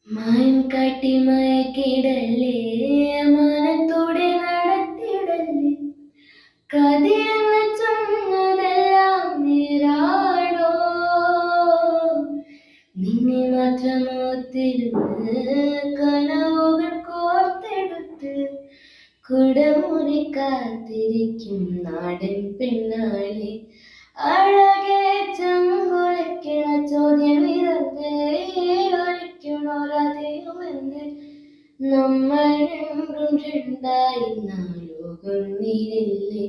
മായം കാട്ടി മയക്കിടല്ലേ, മാനത്തോടെ നടത്തിടല്ലേ, കതിരെന്ന് ചൊന്നതെല്ലാം നേരാണോ? നിന്നെ മാത്രം ഓർത്തിരുന്ന് കനവുകൾ കോർത്തെടുത്ത് കുടമുറി കാത്തിരിക്കും നാടൻ പെണ്ണാളെ. അഴകെ ചങ്കുലയ്ക്കണ ചോദ്യമിറന്ന് ഒളിക്കണോരതയുമെന്ന്. നമ്മൾ രണ്ടും രണ്ടായി ലോകം നീരില്ലേ.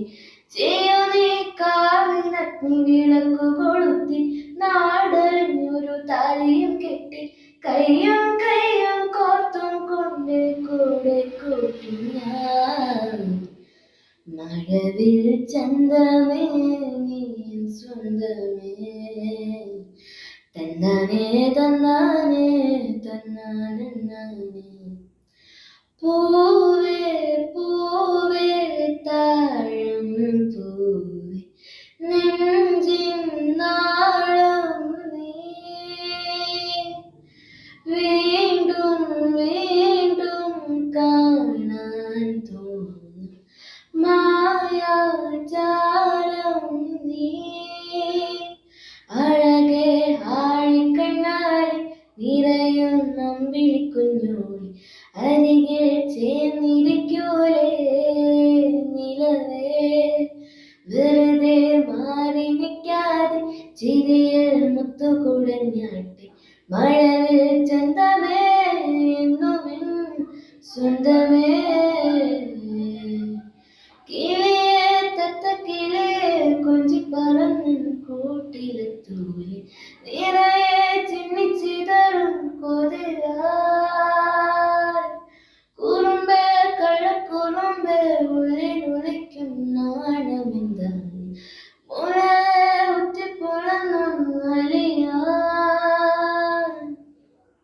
ചെയ്യൂ നീ കാവിനഗ്നി വിളക്കു കൊളുത്തി, നാടറിഞ്ഞൊരു താലിയും കെട്ടി, കയ്യും കയ്യും കോർത്തും കൊണ്ട് കൂടെ കൂട്ടും ഞാൻ. മഴവിൽ ചന്തമേ നീ സ്വന്തമേ, തന്നാനേ തന്നാനേ തന്നാനേ. പൂവേ പൂവേ താഴം പൂവേ, നെഞ്ചിൻ നാളം നീ. വീണ്ടും വീണ്ടും കാണാൻ തോന്നും മായാജാലം നീ. അഴകേ ആഴിക്കണ്ണാടി നിറയും നമ്പിളിക്കുഞ്ഞോളി, അരികിൽ ചേർന്നിരിക്കൂലേ നിലവേ. വെറുതെ മാറി നിൽക്കാതെ ചിരിയിൽ മുത്തുകുടഞ്ഞാട്ടെ, മഴവിൽ ചന്തമേ എന്നുമെൻ സ്വന്തമേ.